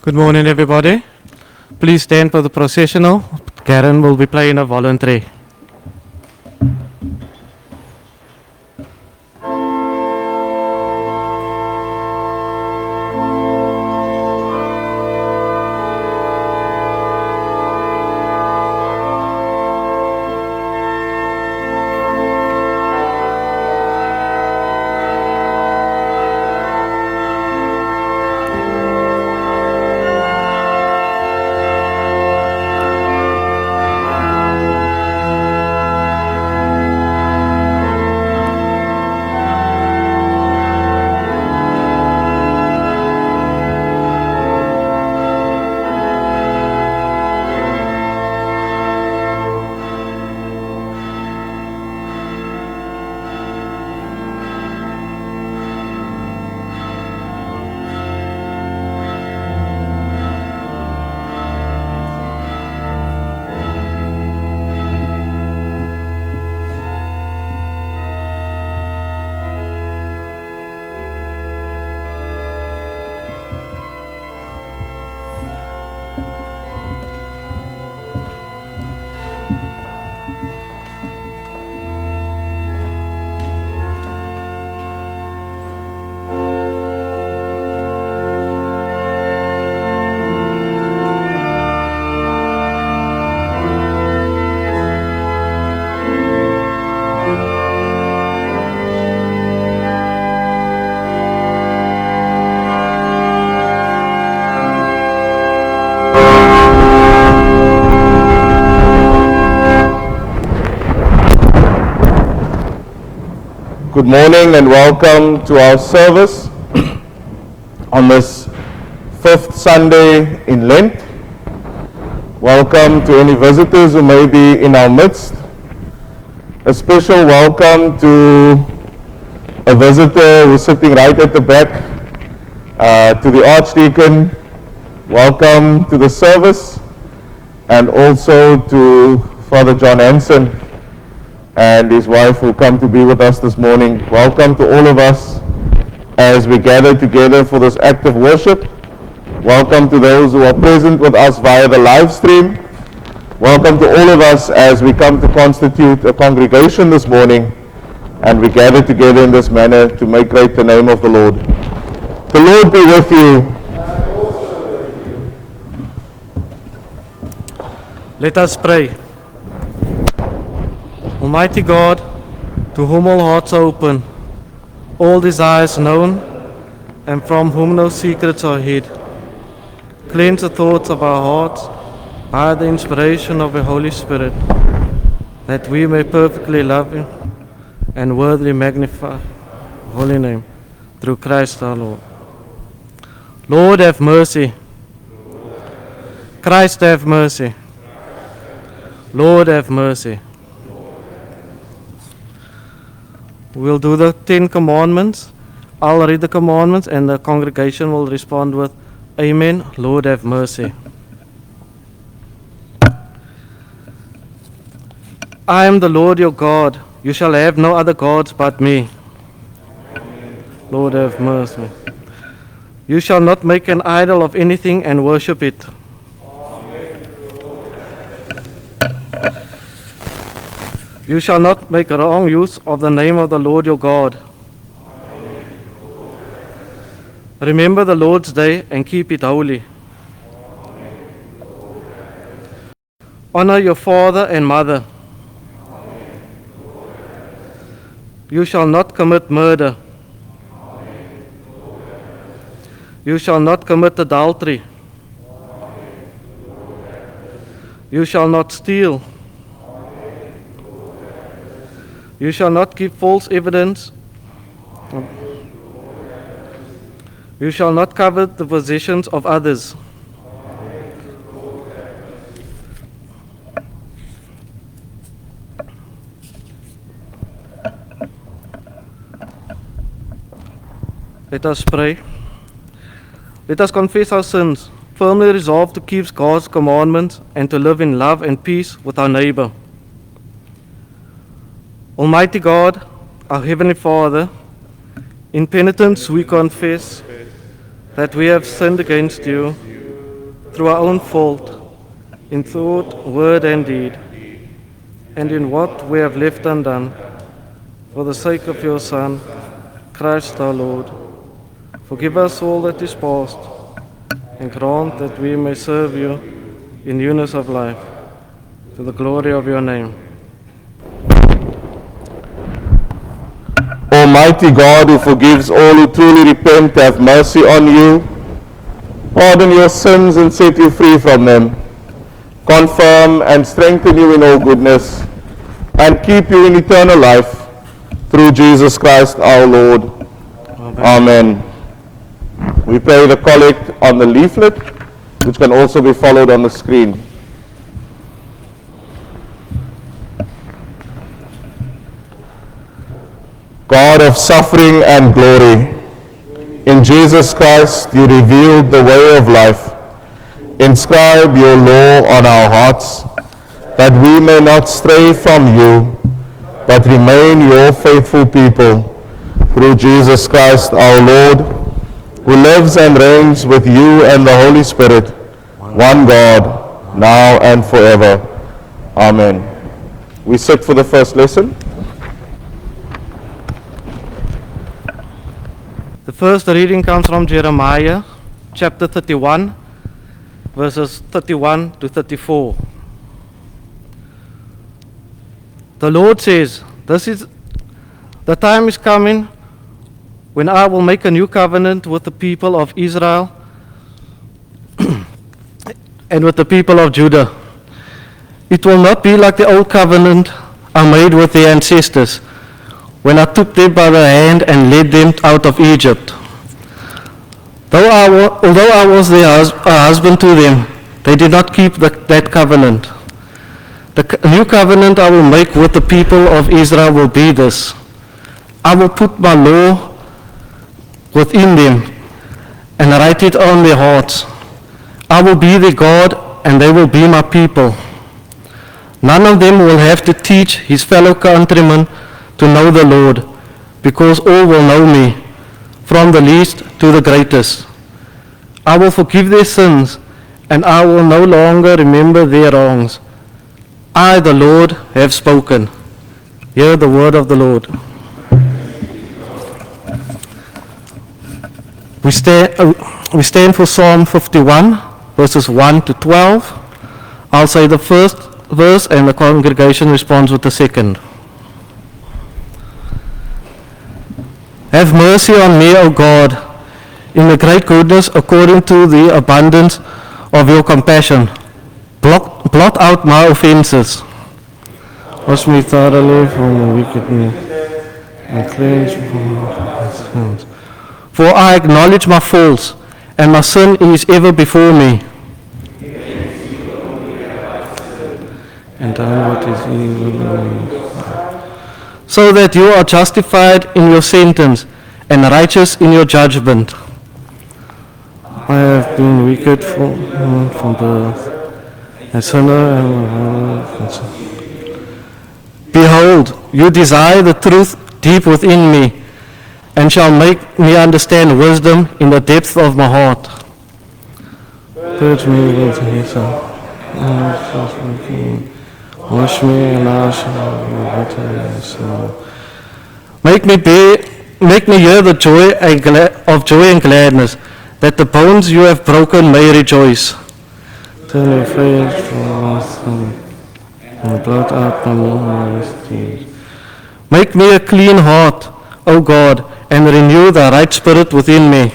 Good morning, everybody. Please stand for the processional. Karen will be playing a voluntary. Good morning and welcome to our service on this fifth Sunday in Lent. Welcome to any visitors who may be in our midst. A special welcome to a visitor who's sitting right at the back, to the Archdeacon. Welcome to the service, and also to Father John Hansen and his wife who come to be with us this morning. Welcome to all of us as we gather together for this act of worship. Welcome to those who are present with us via the live stream. Welcome to all of us as we come to constitute a congregation this morning, and we gather together in this manner to make great the name of the Lord. The Lord be with you. Let us pray. Almighty God, to whom all hearts are open, all desires known, and from whom no secrets are hid, cleanse the thoughts of our hearts by the inspiration of the Holy Spirit, that we may perfectly love Him and worthily magnify His holy name, through Christ our Lord. Lord, have mercy. Christ, have mercy. Lord, have mercy. We'll do the 10 commandments. I'll read the commandments and the congregation will respond with, Amen, Lord, have mercy. I am the Lord your God. You shall have no other gods but me. Lord, have mercy. You shall not make an idol of anything and worship it. You shall not make wrong use of the name of the Lord your God. Remember the Lord's day and keep it holy. Honor your father and mother. You shall not commit murder. You shall not commit adultery. You shall not steal. You shall not give false evidence. You shall not covet the possessions of others. Let us pray. Let us confess our sins, firmly resolved to keep God's commandments and to live in love and peace with our neighbor. Almighty God, our Heavenly Father, in penitence we confess that we have sinned against you through our own fault, in thought, word, and deed, and in what we have left undone, for the sake of your Son, Christ our Lord. Forgive us all that is past, and grant that we may serve you in newness of life, to the glory of your name. Almighty God, who forgives all who truly repent, have mercy on you, pardon your sins and set you free from them, confirm and strengthen you in all goodness, and keep you in eternal life, through Jesus Christ our Lord. Amen. Amen. We pray the collect on the leaflet, which can also be followed on the screen. God of suffering and glory, in Jesus Christ you revealed the way of life. Inscribe your law on our hearts, that we may not stray from you, but remain your faithful people, through Jesus Christ our Lord, who lives and reigns with you and the Holy Spirit, one God, now and forever. Amen. We sit for the first lesson. The first reading comes from Jeremiah chapter 31, verses 31 to 34. The Lord says, the time is coming when I will make a new covenant with the people of Israel and with the people of Judah. It will not be like the old covenant I made with their ancestors, when I took them by the hand and led them out of Egypt. Although I was their husband to them, they did not keep that covenant. The new covenant I will make with the people of Israel will be this. I will put my law within them and write it on their hearts. I will be their God and they will be my people. None of them will have to teach his fellow countrymen to know the Lord, because all will know me, from the least to the greatest. I will forgive their sins, and I will no longer remember their wrongs. I, the Lord, have spoken. Hear the word of the Lord. We stand for Psalm 51, verses 1 to 12. I'll say the first verse and the congregation responds with the second. Have mercy on me, O God, in the great goodness according to the abundance of your compassion. Blot out my offenses. Wash me thoroughly from wickedness and cleanse me from my sins. For I acknowledge my faults, and my sin is ever before me. And done what is evil. So that you are justified in your sentence and righteous in your judgment. I have been wicked from birth, a sinner and behold, you desire the truth deep within me, and shall make me understand wisdom in the depth of my heart. Purge me with hyssop, wash me and I shall be whiter than snow. Make me hear the joy of joy and gladness, that the bones you have broken may rejoice. Turn your face from sin and blot out my misdeeds. Make me a clean heart, O God, and renew the right spirit within me.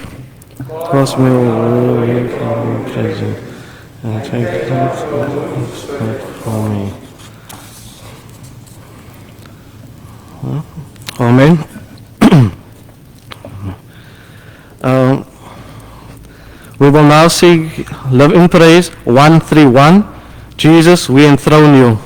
Cast me away from your presence, and take the spirit from me. Amen. We will now sing Live in Praise 131. Jesus, we enthrone you.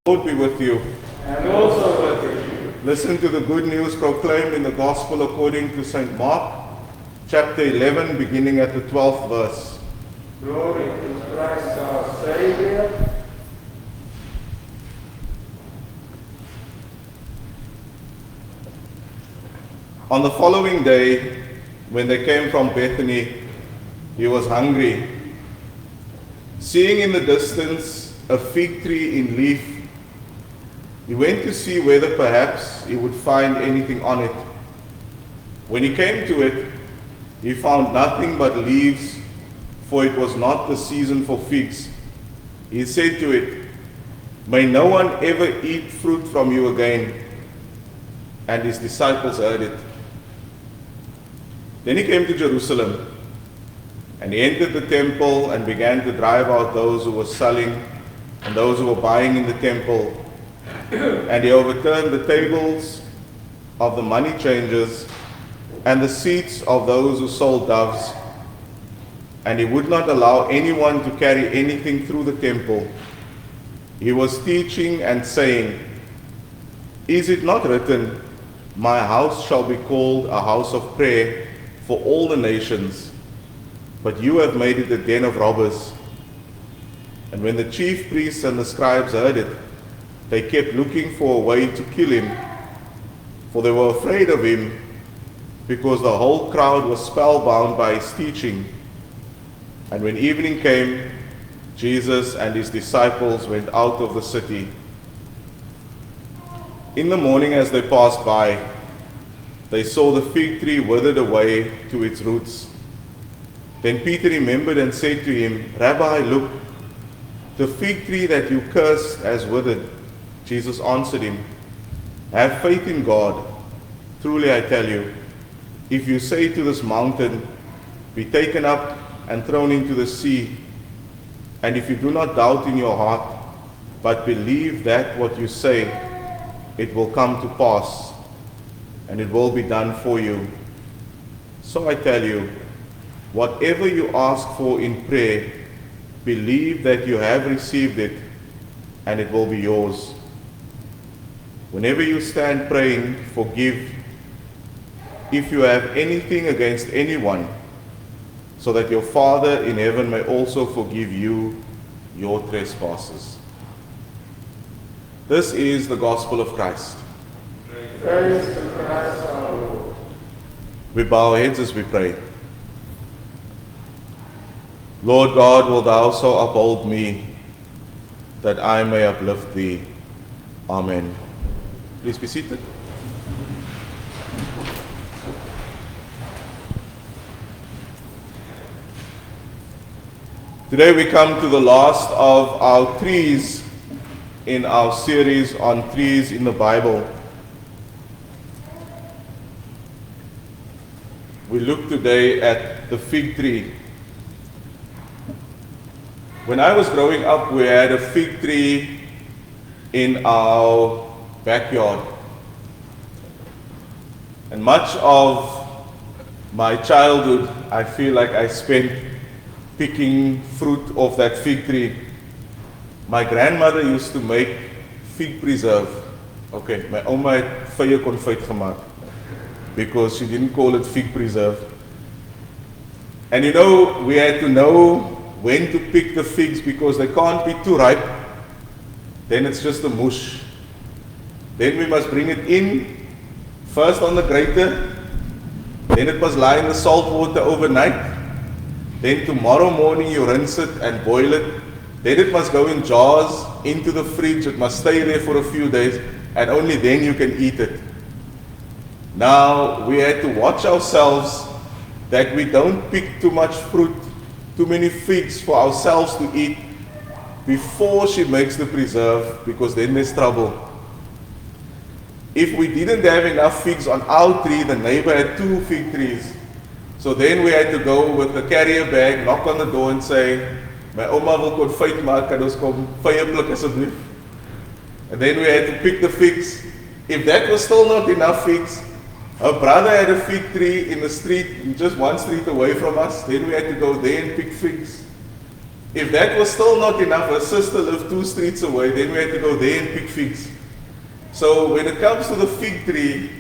Lord be with you. And also with you. Listen to the good news proclaimed in the Gospel according to St. Mark, chapter 11, beginning at the 12th verse. Glory to Christ our Savior. On the following day, when they came from Bethany, he was hungry. Seeing in the distance a fig tree in leaf, he went to see whether perhaps he would find anything on it. When he came to it, he found nothing but leaves, for it was not the season for figs. He said to it, "May no one ever eat fruit from you again." And his disciples heard it. Then he came to Jerusalem. And he entered the temple and began to drive out those who were selling and those who were buying in the temple. And he overturned the tables of the money changers and the seats of those who sold doves. And he would not allow anyone to carry anything through the temple. He was teaching and saying, "Is it not written, 'My house shall be called a house of prayer for all the nations'? But you have made it a den of robbers." And when the chief priests and the scribes heard it, they kept looking for a way to kill him, for they were afraid of him, because the whole crowd was spellbound by his teaching. And when evening came, Jesus and his disciples went out of the city. In the morning as they passed by, they saw the fig tree withered away to its roots. Then Peter remembered and said to him, "Rabbi, look, the fig tree that you cursed has withered." Jesus answered him, "Have faith in God. Truly I tell you, if you say to this mountain, 'Be taken up and thrown into the sea,' and if you do not doubt in your heart, but believe that what you say, it will come to pass, and it will be done for you. So I tell you, whatever you ask for in prayer, believe that you have received it, and it will be yours. Whenever you stand praying, forgive if you have anything against anyone, so that your Father in heaven may also forgive you your trespasses." This is the gospel of Christ. Praise to Christ our Lord. We bow our heads as we pray. Lord God, will thou so uphold me that I may uplift thee. Amen. Please be seated. Today we come to the last of our trees in our series on trees in the Bible. We look today at the fig tree. When I was growing up, we had a fig tree in our backyard. And much of my childhood, I feel like I spent picking fruit off that fig tree. My grandmother used to make fig preserve. Okay, my oma het vye konfyt gemaak because she didn't call it fig preserve. And you know, we had to know when to pick the figs because they can't be too ripe. Then it's just a mush. Then we must bring it in, first on the grater, then it must lie in the salt water overnight. Then tomorrow morning you rinse it and boil it. Then it must go in jars into the fridge. It must stay there for a few days, and only then you can eat it. Now, we had to watch ourselves that we don't pick too much fruit, too many figs for ourselves to eat before she makes the preserve, because then there's trouble. If we didn't have enough figs on our tree, the neighbor had 2 fig trees. So then we had to go with the carrier bag, knock on the door and say, "My oma wil konfyt maak, kan ons kom vye pluk asseblief?" And then we had to pick the figs. If that was still not enough figs, her brother had a fig tree in the street, just 1 street away from us. Then we had to go there and pick figs. If that was still not enough, her sister lived 2 streets away. Then we had to go there and pick figs. So when it comes to the fig tree,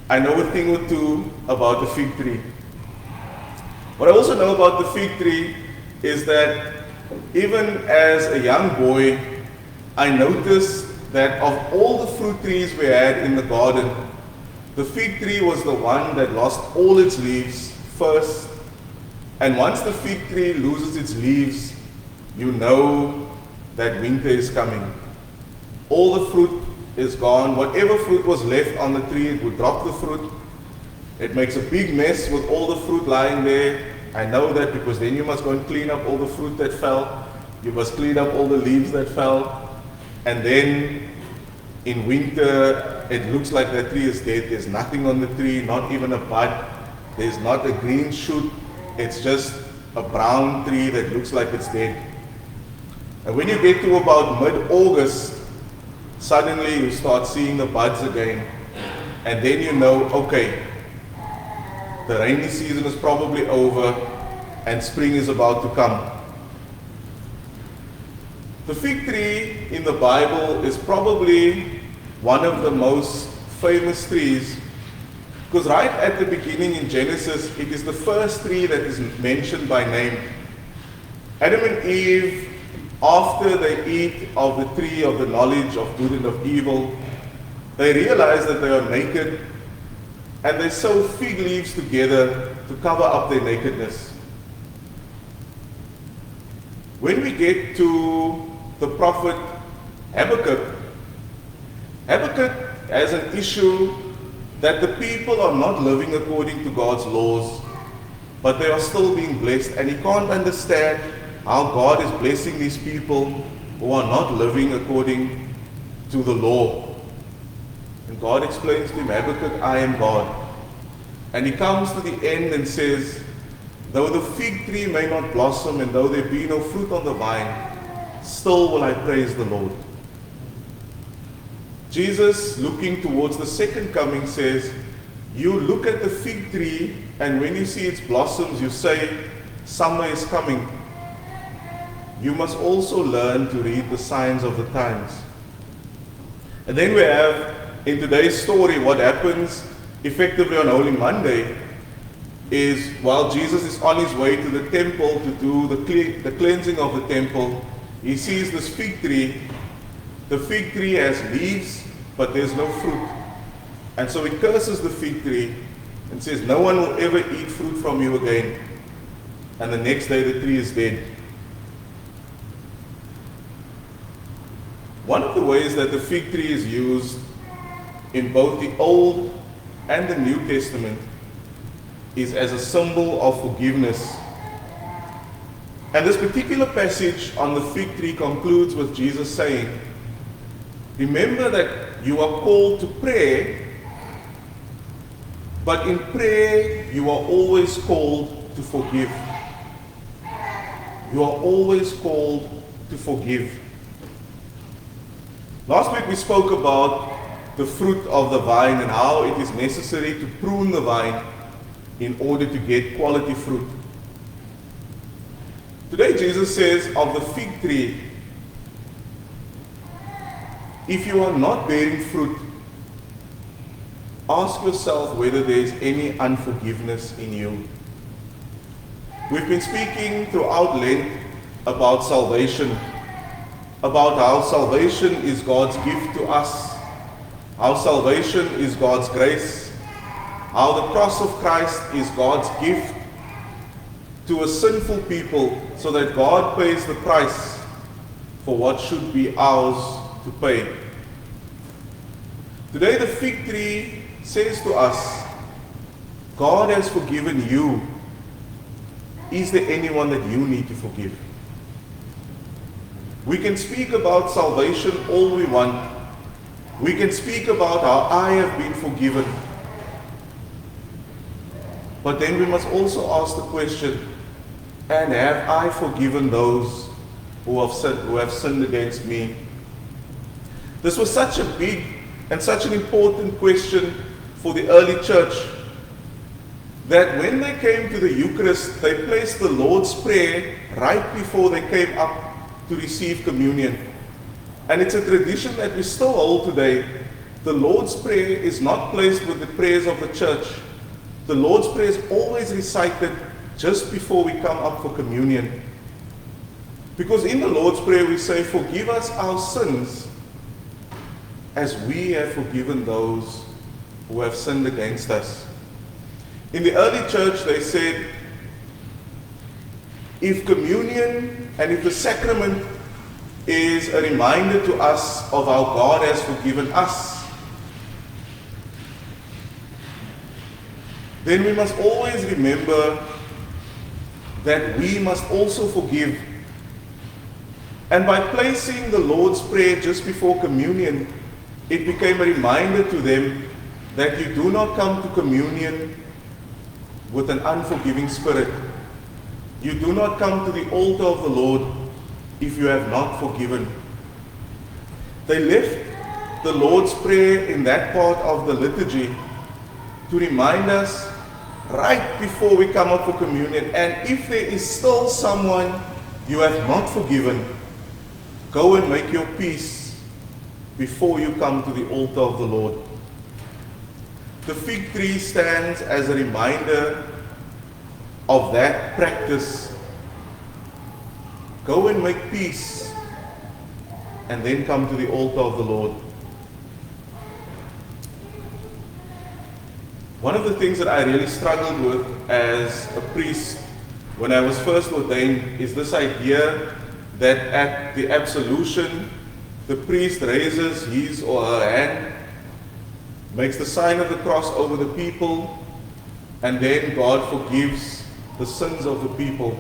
I know a thing or two about the fig tree. What I also know about the fig tree is that even as a young boy, I noticed that of all the fruit trees we had in the garden, the fig tree was the one that lost all its leaves first. And once the fig tree loses its leaves, you know that winter is coming. All the fruit is gone. Whatever fruit was left on the tree, it would drop the fruit. It makes a big mess with all the fruit lying there. I know that because then you must go and clean up all the fruit that fell. You must clean up all the leaves that fell. And then in winter, it looks like the tree is dead. There's nothing on the tree, not even a bud. There's not a green shoot. It's just a brown tree that looks like it's dead. And when you get to about mid-August, suddenly you start seeing the buds again. And then you know, okay, the rainy season is probably over and spring is about to come. The fig tree in the Bible is probably one of the most famous trees, because right at the beginning in Genesis, it is the first tree that is mentioned by name. Adam and Eve, after they eat of the tree of the knowledge of good and of evil, they realize that they are naked, and they sew fig leaves together to cover up their nakedness. When we get to the prophet Habakkuk, Habakkuk has an issue that the people are not living according to God's laws, but they are still being blessed, and he can't understand how God is blessing these people who are not living according to the law. And God explains to him, Habakkuk, I am God. And he comes to the end and says, though the fig tree may not blossom and though there be no fruit on the vine, still will I praise the Lord. Jesus, looking towards the second coming, says, you look at the fig tree, and when you see its blossoms, you say, summer is coming. You must also learn to read the signs of the times. And then we have, in today's story, what happens effectively on Holy Monday is, while Jesus is on his way to the temple to do the cleansing of the temple, he sees this fig tree. The fig tree has leaves, but there's no fruit. And so he curses the fig tree and says, no one will ever eat fruit from you again. And the next day the tree is dead. One of the ways that the fig tree is used in both the Old and the New Testament is as a symbol of forgiveness. And this particular passage on the fig tree concludes with Jesus saying, remember that you are called to pray, but in prayer you are always called to forgive. You are always called to forgive. Last week we spoke about the fruit of the vine and how it is necessary to prune the vine in order to get quality fruit. Today Jesus says of the fig tree, if you are not bearing fruit, ask yourself whether there is any unforgiveness in you. We've been speaking throughout Lent about salvation, about how salvation is God's gift to us, how salvation is God's grace, how the cross of Christ is God's gift to a sinful people so that God pays the price for what should be ours to pay. Today the fig tree says to us, God has forgiven you. Is there anyone that you need to forgive? We can speak about salvation all we want. We can speak about how I have been forgiven. But then we must also ask the question, and have I forgiven those who have sinned against me? This was such a big and such an important question for the early church, that when they came to the Eucharist, they placed the Lord's Prayer right before they came up to receive communion. And it's a tradition that we still hold today. The Lord's Prayer is not placed with the prayers of the church. The Lord's Prayer is always recited just before we come up for communion. Because in the Lord's Prayer we say, forgive us our sins as we have forgiven those who have sinned against us. In the early church they said, if communion and if the sacrament is a reminder to us of how God has forgiven us, then we must always remember that we must also forgive. And by placing the Lord's Prayer just before communion, it became a reminder to them that you do not come to communion with an unforgiving spirit, You do not come to the altar of the Lord if you have not forgiven. They left the Lord's Prayer in that part of the liturgy to remind us right before we come up for communion. And if there is still someone you have not forgiven, go and make your peace before you come to the altar of the Lord. The fig tree stands as a reminder of that practice. Go and make peace and then come to the altar of the Lord. One of the things that I really struggled with as a priest when I was first ordained is this idea that at the absolution, the priest raises his or her hand, makes the sign of the cross over the people, and then God forgives the sins of the people.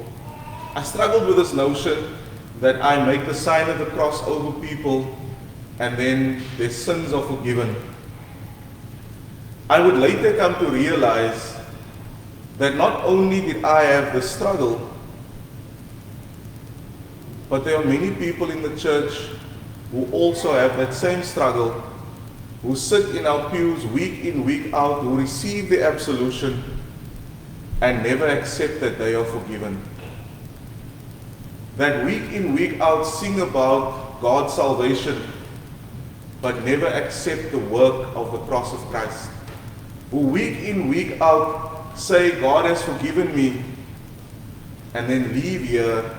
I struggled with this notion that I make the sign of the cross over people and then their sins are forgiven. I would later come to realize that not only did I have this struggle, but there are many people in the church who also have that same struggle, who sit in our pews week in, week out, who receive the absolution and never accept that they are forgiven. That week in, week out sing about God's salvation, but never accept the work of the cross of Christ. Who week in, week out say, God has forgiven me, and then leave here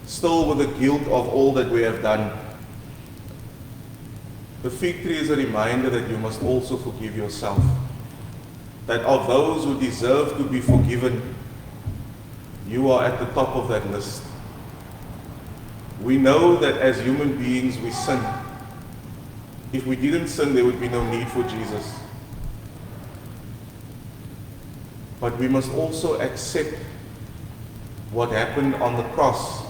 still with the guilt of all that we have done. The fig tree is a reminder that you must also forgive yourself. That of those who deserve to be forgiven, you are at the top of that list. We know that as human beings we sin. If we didn't sin, there would be no need for Jesus. But we must also accept what happened on the cross.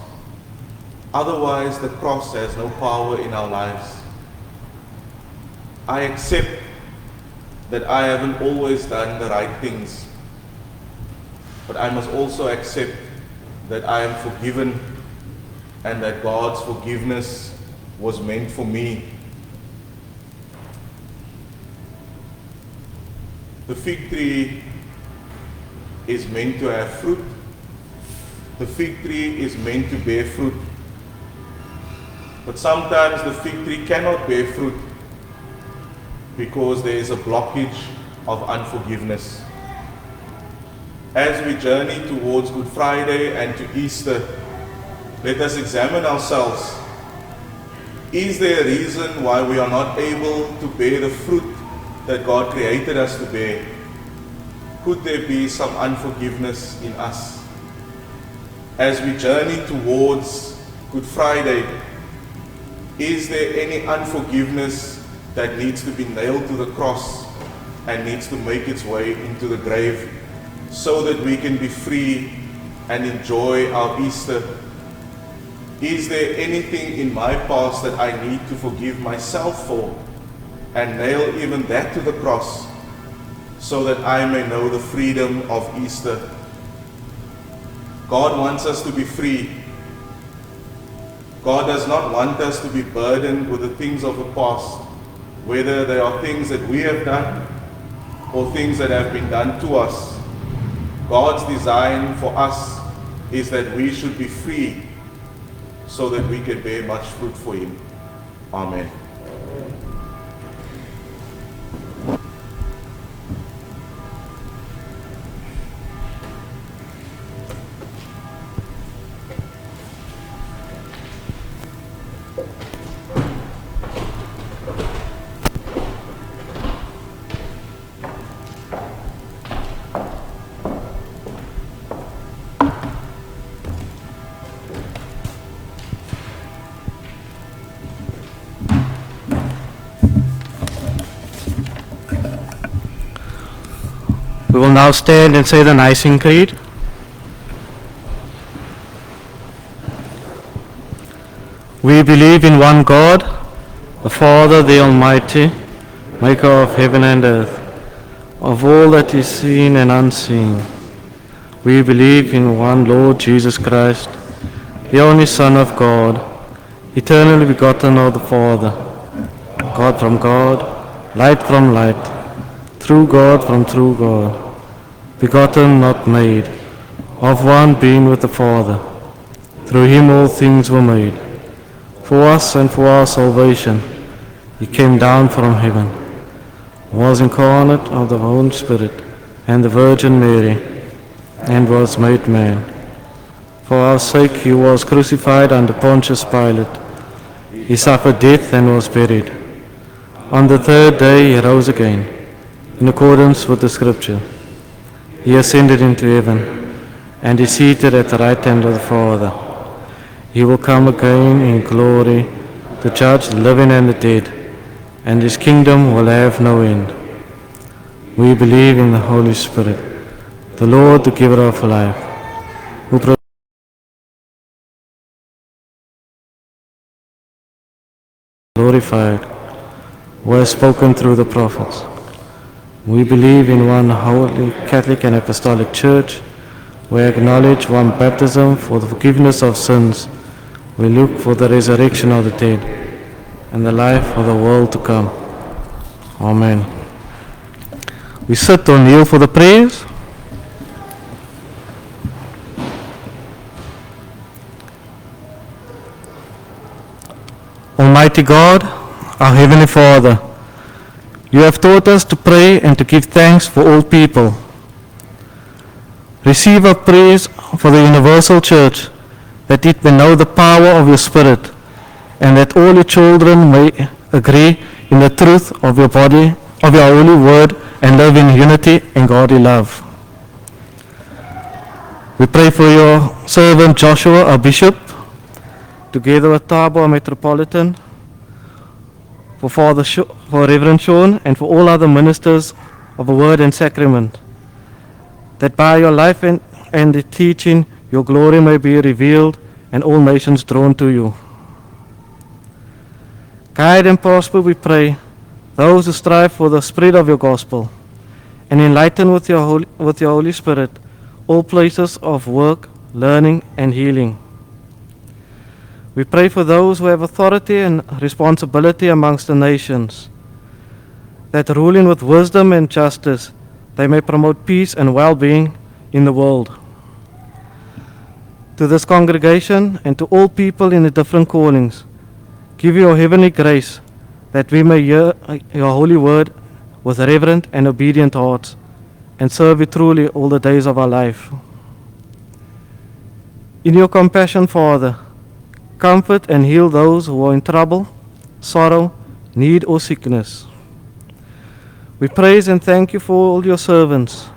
Otherwise, the cross has no power in our lives. I accept that I haven't always done the right things. But I must also accept that I am forgiven and that God's forgiveness was meant for me. The fig tree is meant to have fruit. The fig tree is meant to bear fruit. But sometimes the fig tree cannot bear fruit because there is a blockage of unforgiveness. As we journey towards Good Friday and to Easter, let us examine ourselves. Is there a reason why we are not able to bear the fruit that God created us to bear? Could there be some unforgiveness in us? As we journey towards Good Friday, is there any unforgiveness that needs to be nailed to the cross and needs to make its way into the grave so that we can be free and enjoy our Easter? Is there anything in my past that I need to forgive myself for and nail even that to the cross so that I may know the freedom of Easter? God wants us to be free. God does not want us to be burdened with the things of the past, whether they are things that we have done or things that have been done to us. God's design for us is that we should be free so that we can bear much fruit for Him. Amen. We will now stand and say the Nicene Creed. We believe in one God, the Father, the Almighty, maker of heaven and earth, of all that is seen and unseen. We believe in one Lord Jesus Christ, the only Son of God, eternally begotten of the Father, God from God, light from light, true God from true God, begotten, not made, of one being with the Father. Through him all things were made. For us and for our salvation, he came down from heaven, was incarnate of the Holy Spirit and the Virgin Mary, and was made man. For our sake he was crucified under Pontius Pilate. He suffered death and was buried. On the third day he rose again, in accordance with the Scripture. He ascended into heaven, and is seated at the right hand of the Father. He will come again in glory to judge the living and the dead, and his kingdom will have no end. We believe in the Holy Spirit, the Lord, the giver of life, who glorified, who has spoken through the prophets. We believe in one holy Catholic and Apostolic Church. We acknowledge one baptism for the forgiveness of sins. We look for the resurrection of the dead and the life of the world to come. Amen. We sit or kneel for the prayers. Almighty God, our Heavenly Father, you have taught us to pray and to give thanks for all people. Receive our praise for the universal church, that it may know the power of your Spirit, and that all your children may agree in the truth of your body, of your holy word, and live in unity and godly love. We pray for your servant Joshua, our bishop, together with Thabo, our metropolitan, for Reverend Sean, and for all other ministers of the word and sacrament, that by your life and the teaching, your glory may be revealed and all nations drawn to you. Guide and prosper, we pray, those who strive for the spread of your gospel, and enlighten with your Holy Spirit all places of work, learning, and healing. We pray for those who have authority and responsibility amongst the nations, that ruling with wisdom and justice, they may promote peace and well-being in the world. To this congregation and to all people in the different callings, give your heavenly grace, that we may hear your holy word with reverent and obedient hearts, and serve you truly all the days of our life. In your compassion, Father, comfort and heal those who are in trouble, sorrow, need, or sickness. We praise and thank you for all your servants,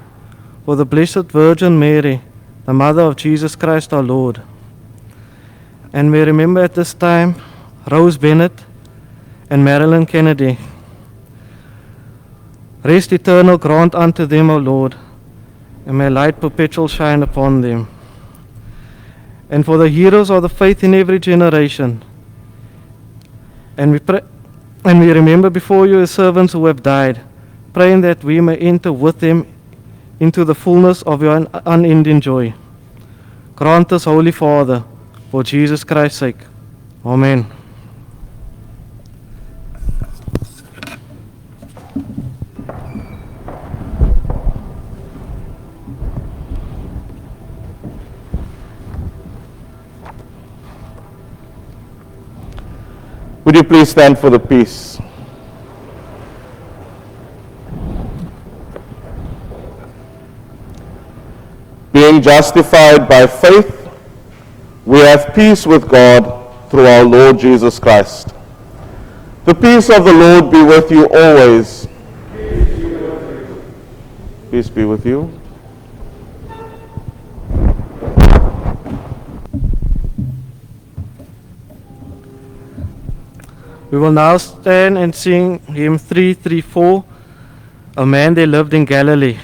for the Blessed Virgin Mary, the Mother of Jesus Christ our Lord. And we remember at this time Rose Bennett and Marilyn Kennedy. Rest eternal grant unto them, O Lord, and may light perpetual shine upon them. And for the heroes of the faith in every generation. And we remember before you the servants who have died, praying that we may enter with them into the fullness of your unending joy. Grant us, Holy Father, for Jesus Christ's sake. Amen. Would you please stand for the peace? Being justified by faith, we have peace with God through our Lord Jesus Christ. The peace of the Lord be with you always. Peace be with you. We will now stand and sing hymn 334, A Man There Lived in Galilee.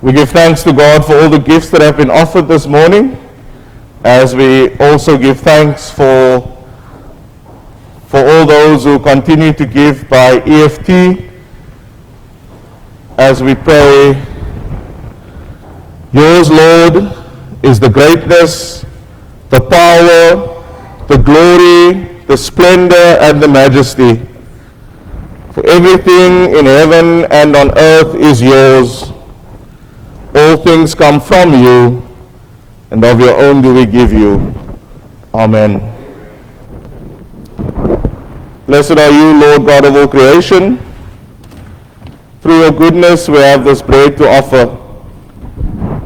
We give thanks to God for all the gifts that have been offered this morning, as we also give thanks for all those who continue to give by EFT, as we pray, yours, Lord, is the greatness, the power, the glory, the splendor, and the majesty. For everything in heaven and on earth is yours. All things come from you, and of your own do we give you. Amen. Blessed are you, Lord God of all creation. Through your goodness we have this bread to offer,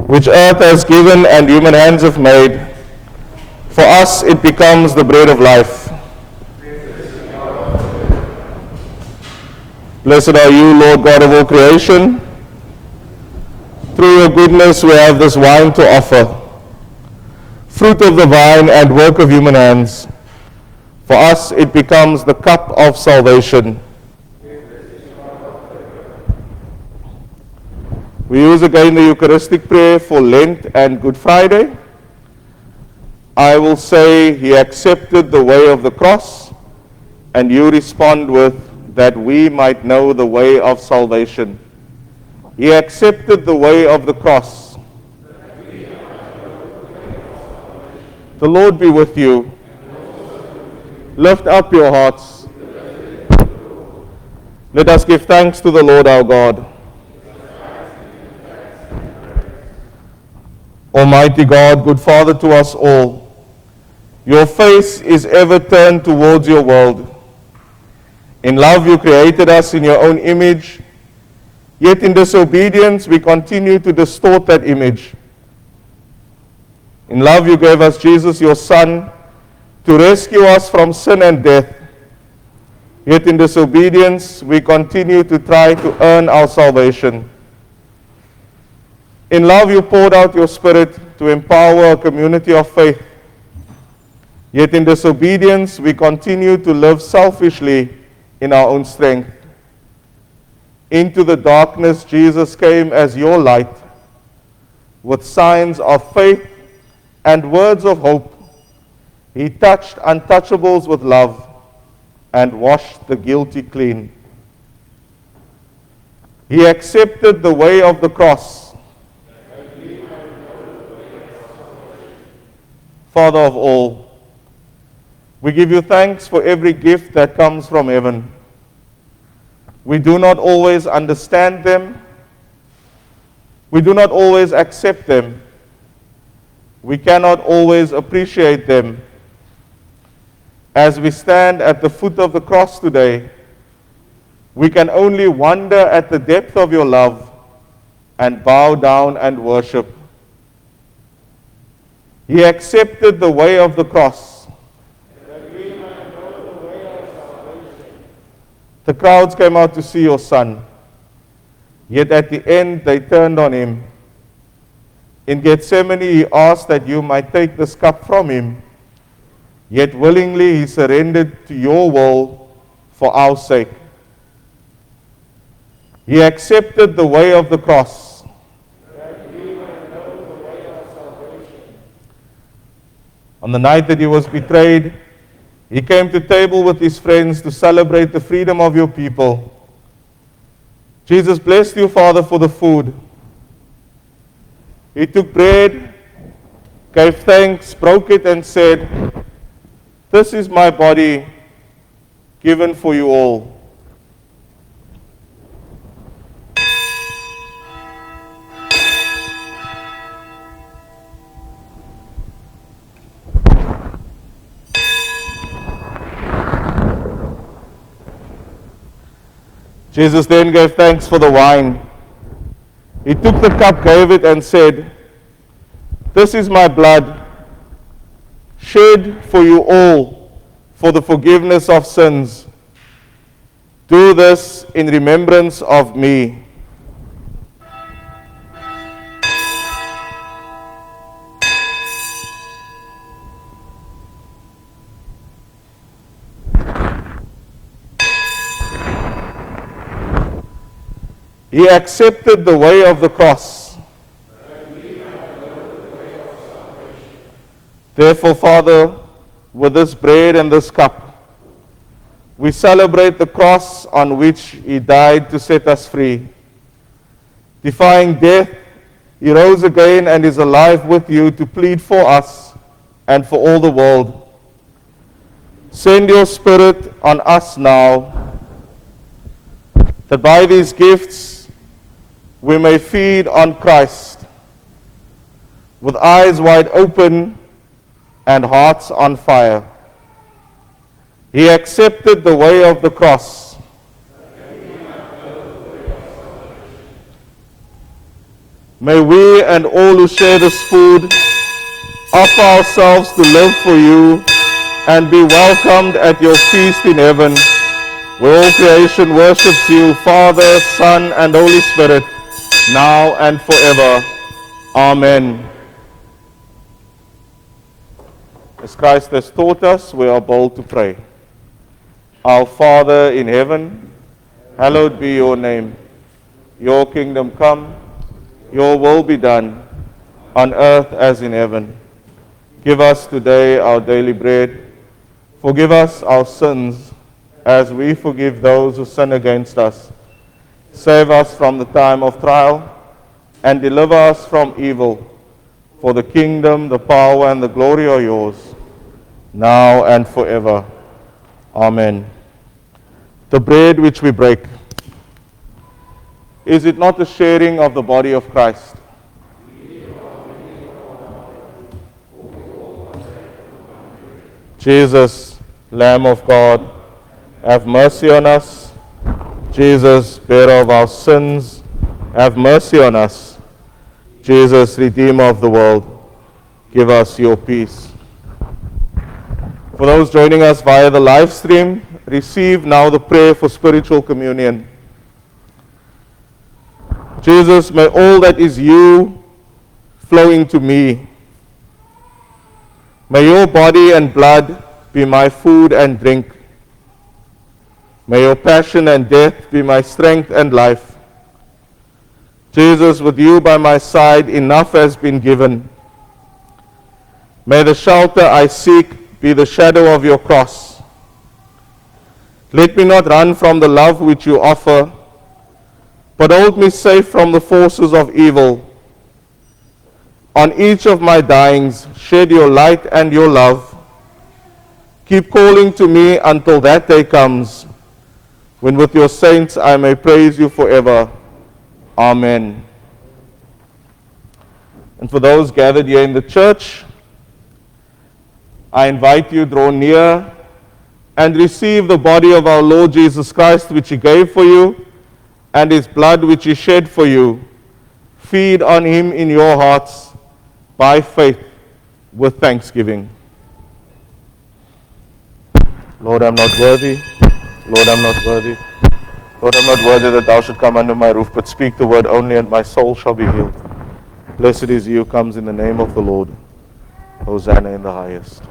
which earth has given and human hands have made. For us it becomes the bread of life. Blessed are you, Lord God of all creation. Through your goodness we have this wine to offer, fruit of the vine and work of human hands. For us it becomes the cup of salvation. We use again the Eucharistic prayer for Lent and Good Friday. I will say, he accepted the way of the cross, and you respond with, that we might know the way of salvation. He accepted the way of the cross. The Lord be with you. Lift up your hearts. Let us give thanks to the Lord our God. Almighty God, good Father to us all, your face is ever turned towards your world. In love you created us in your own image, yet in disobedience we continue to distort that image. In love you gave us Jesus, your Son, to rescue us from sin and death, yet in disobedience we continue to try to earn our salvation. In love you poured out your Spirit to empower a community of faith, yet in disobedience we continue to live selfishly in our own strength. Into the darkness Jesus came as your light, with signs of faith and words of hope. He touched untouchables with love and washed the guilty clean. He accepted the way of the cross. Father of all, we give you thanks for every gift that comes from heaven. We do not always understand them. We do not always accept them. We cannot always appreciate them. As we stand at the foot of the cross today, we can only wonder at the depth of your love and bow down and worship. He accepted the way of the cross. The crowds came out to see your Son, yet at the end they turned on him. In Gethsemane he asked that you might take this cup from him, yet willingly he surrendered to your will for our sake. He accepted the way of the cross. On the night that he was betrayed, he came to table with his friends to celebrate the freedom of your people. Jesus blessed you, Father, for the food. He took bread, gave thanks, broke it, and said, "This is my body given for you all." Jesus then gave thanks for the wine. He took the cup, gave it, and said, "This is my blood, shed for you all for the forgiveness of sins. Do this in remembrance of me." He accepted the way of the cross. Therefore, Father, with this bread and this cup, we celebrate the cross on which he died to set us free. Defying death, he rose again and is alive with you to plead for us and for all the world. Send your Spirit on us now, that by these gifts we may feed on Christ, with eyes wide open and hearts on fire. He accepted the way of the cross. May we and all who share this food offer ourselves to live for you and be welcomed at your feast in heaven, where all creation worships you, Father, Son, and Holy Spirit, now and forever. Amen. As Christ has taught us, we are bold to pray. Our Father in heaven, hallowed be your name. Your kingdom come, your will be done, on earth as in heaven. Give us today our daily bread. Forgive us our sins, as we forgive those who sin against us. Save us from the time of trial, and deliver us from evil. For the kingdom, the power, and the glory are yours, now and forever. Amen. The bread which we break, is it not the sharing of the body of Christ? Jesus, Lamb of God, have mercy on us. Jesus, bearer of our sins, have mercy on us. Jesus, Redeemer of the world, give us your peace. For those joining us via the live stream, receive now the prayer for spiritual communion. Jesus, may all that is you flow into me. May your body and blood be my food and drink. May your passion and death be my strength and life. Jesus, with you by my side, enough has been given. May the shelter I seek be the shadow of your cross. Let me not run from the love which you offer, but hold me safe from the forces of evil. On each of my dyings, shed your light and your love. Keep calling to me until that day comes, when with your saints I may praise you forever. Amen. And for those gathered here in the church, I invite you, draw near and receive the body of our Lord Jesus Christ, which he gave for you, and his blood which he shed for you. Feed on him in your hearts by faith with thanksgiving. Lord, I'm not worthy. Lord, I'm not worthy. Lord, I'm not worthy that thou should come under my roof, but speak the word only, and my soul shall be healed. Blessed is he who comes in the name of the Lord. Hosanna in the highest.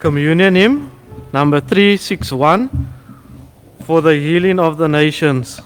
Communion hymn number 361 for the healing of the nations.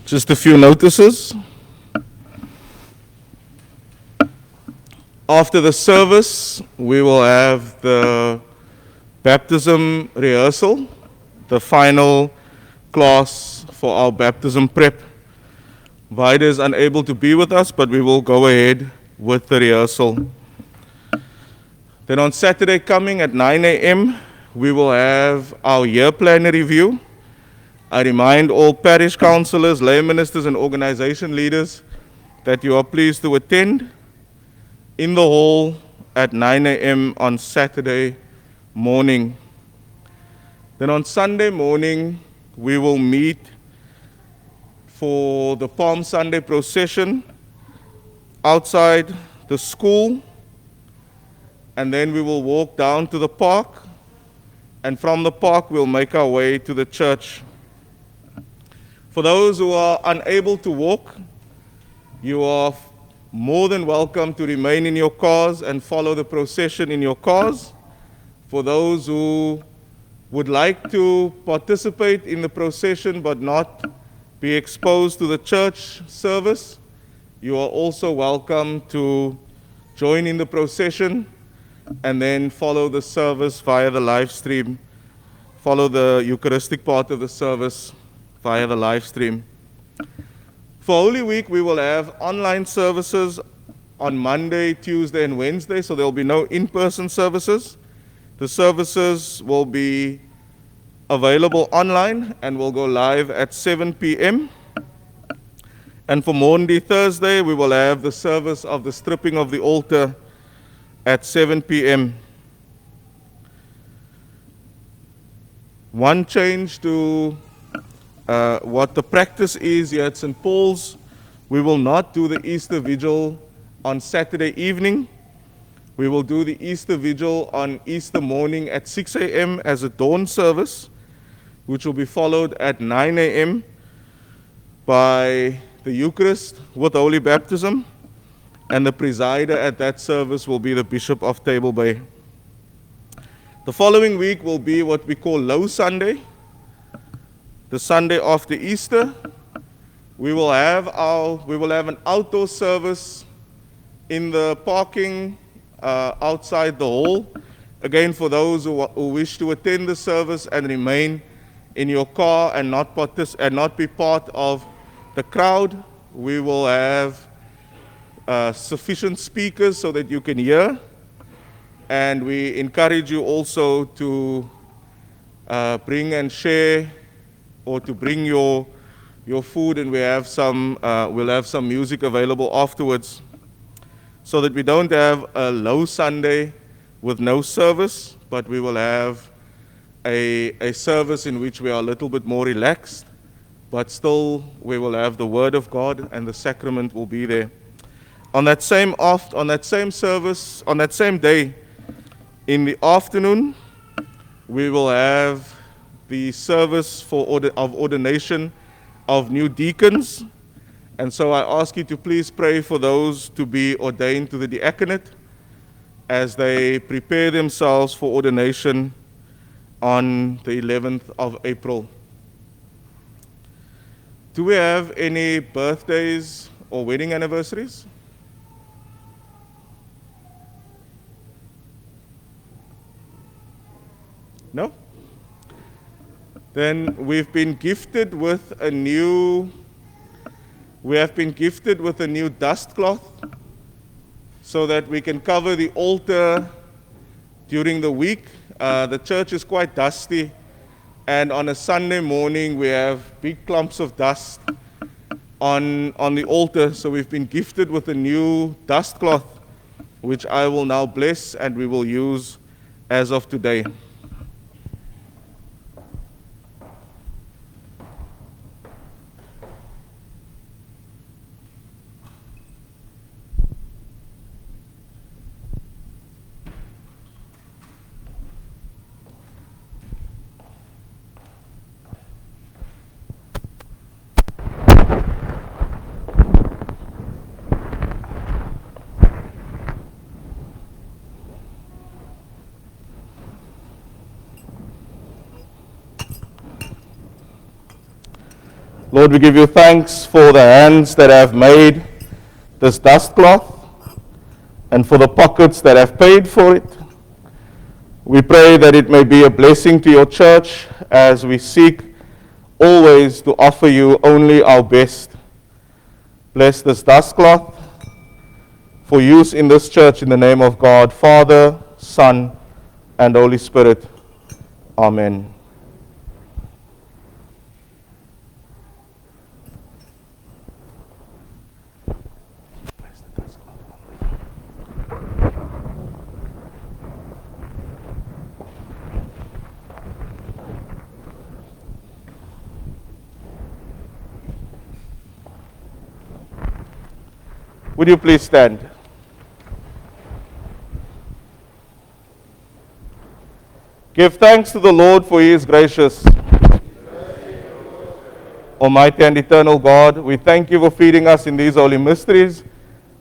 Just a few notices. After the service, we will have the baptism rehearsal, the final class for our baptism prep. Vida is unable to be with us, but we will go ahead with the rehearsal. Then on Saturday coming at 9 a.m., we will have our year plan review. I remind all parish councillors, lay ministers, and organization leaders that you are pleased to attend in the hall at 9 a.m. on Saturday morning. Then on Sunday morning, we will meet for the Palm Sunday procession outside the school, and then we will walk down to the park, and from the park we'll make our way to the church. For those who are unable to walk, you are more than welcome to remain in your cars and follow the procession in your cars. For those who would like to participate in the procession but not be exposed to the church service, you are also welcome to join in the procession and then follow the service via the live stream. Follow the Eucharistic part of the service via the live stream. For Holy Week, we will have online services on Monday, Tuesday, and Wednesday, so there will be no in-person services. The services will be available online and will go live at 7 p.m. And for Maundy Thursday, we will have the service of the stripping of the altar at 7 p.m. One change to what the practice is here at St. Paul's, we will not do the Easter Vigil on Saturday evening. We will do the Easter Vigil on Easter morning at 6 a.m. as a dawn service, which will be followed at 9 a.m. by the Eucharist with Holy Baptism, and the presider at that service will be the Bishop of Table Bay. The following week will be what we call Low Sunday, the Sunday after Easter. We will have an outdoor service in the parking outside the hall. Again, for those who wish to attend the service and remain in your car and not be part of the crowd, we will have sufficient speakers so that you can hear. And we encourage you also to bring and share, or to bring your food, and we'll have some music available afterwards, so that we don't have a low Sunday with no service, but we will have a service in which we are a little bit more relaxed, but still we will have the Word of God and the sacrament will be there. On that same day, in the afternoon, we will have the service of ordination of new deacons. And so I ask you to please pray for those to be ordained to the diaconate as they prepare themselves for ordination on the 11th of April. Do we have any birthdays or wedding anniversaries? No? Then we've been gifted with a new dust cloth so that we can cover the altar during the week. The church is quite dusty, and on a Sunday morning we have big clumps of dust on the altar, so we've been gifted with a new dust cloth, which I will now bless and we will use as of today. Lord, we give you thanks for the hands that have made this dust cloth and for the pockets that have paid for it. We pray that it may be a blessing to your church as we seek always to offer you only our best. Bless this dust cloth for use in this church in the name of God, Father, Son, and Holy Spirit. Amen. Would you please stand? Give thanks to the Lord, for he is gracious. Almighty and eternal God, we thank you for feeding us in these holy mysteries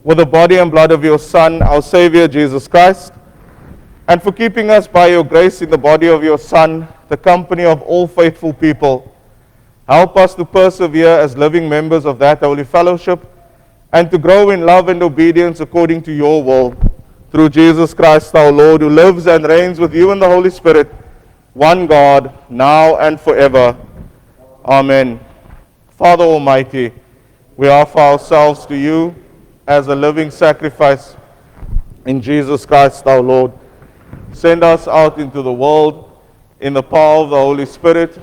with the body and blood of your Son, our Savior, Jesus Christ. and for keeping us by your grace in the body of your Son, the company of all faithful people. Help us to persevere as living members of that holy fellowship and to grow in love and obedience according to your will. Through Jesus Christ our Lord, who lives and reigns with you in the Holy Spirit, one God, now and forever. Amen. Father Almighty, we offer ourselves to you as a living sacrifice in Jesus Christ our Lord. Send us out into the world in the power of the Holy Spirit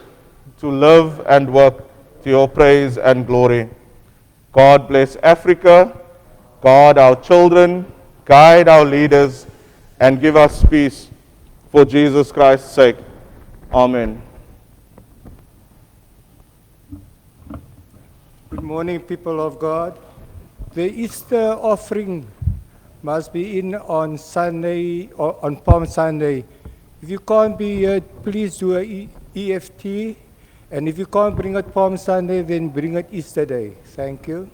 to live and work to your praise and glory. God bless Africa, guard our children, guide our leaders, and give us peace for Jesus Christ's sake. Amen. Good morning, people of God. The Easter offering must be in on Sunday or on Palm Sunday. If you can't be here, please do a EFT. And if you can't bring it Palm Sunday, then bring it Easter Day. Thank you.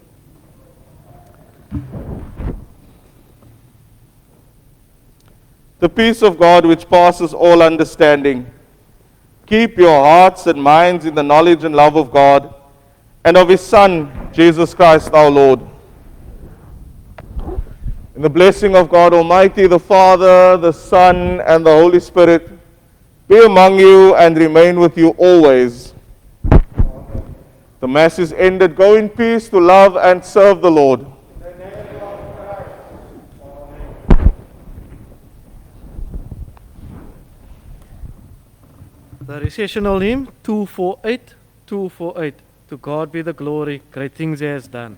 The peace of God which passes all understanding, keep your hearts and minds in the knowledge and love of God and of his Son, Jesus Christ our Lord. In the blessing of God Almighty, the Father, the Son, and the Holy Spirit, be among you and remain with you always. The Mass is ended. Go in peace to love and serve the Lord. The recessional hymn 248, 248. To God be the glory, great things he has done.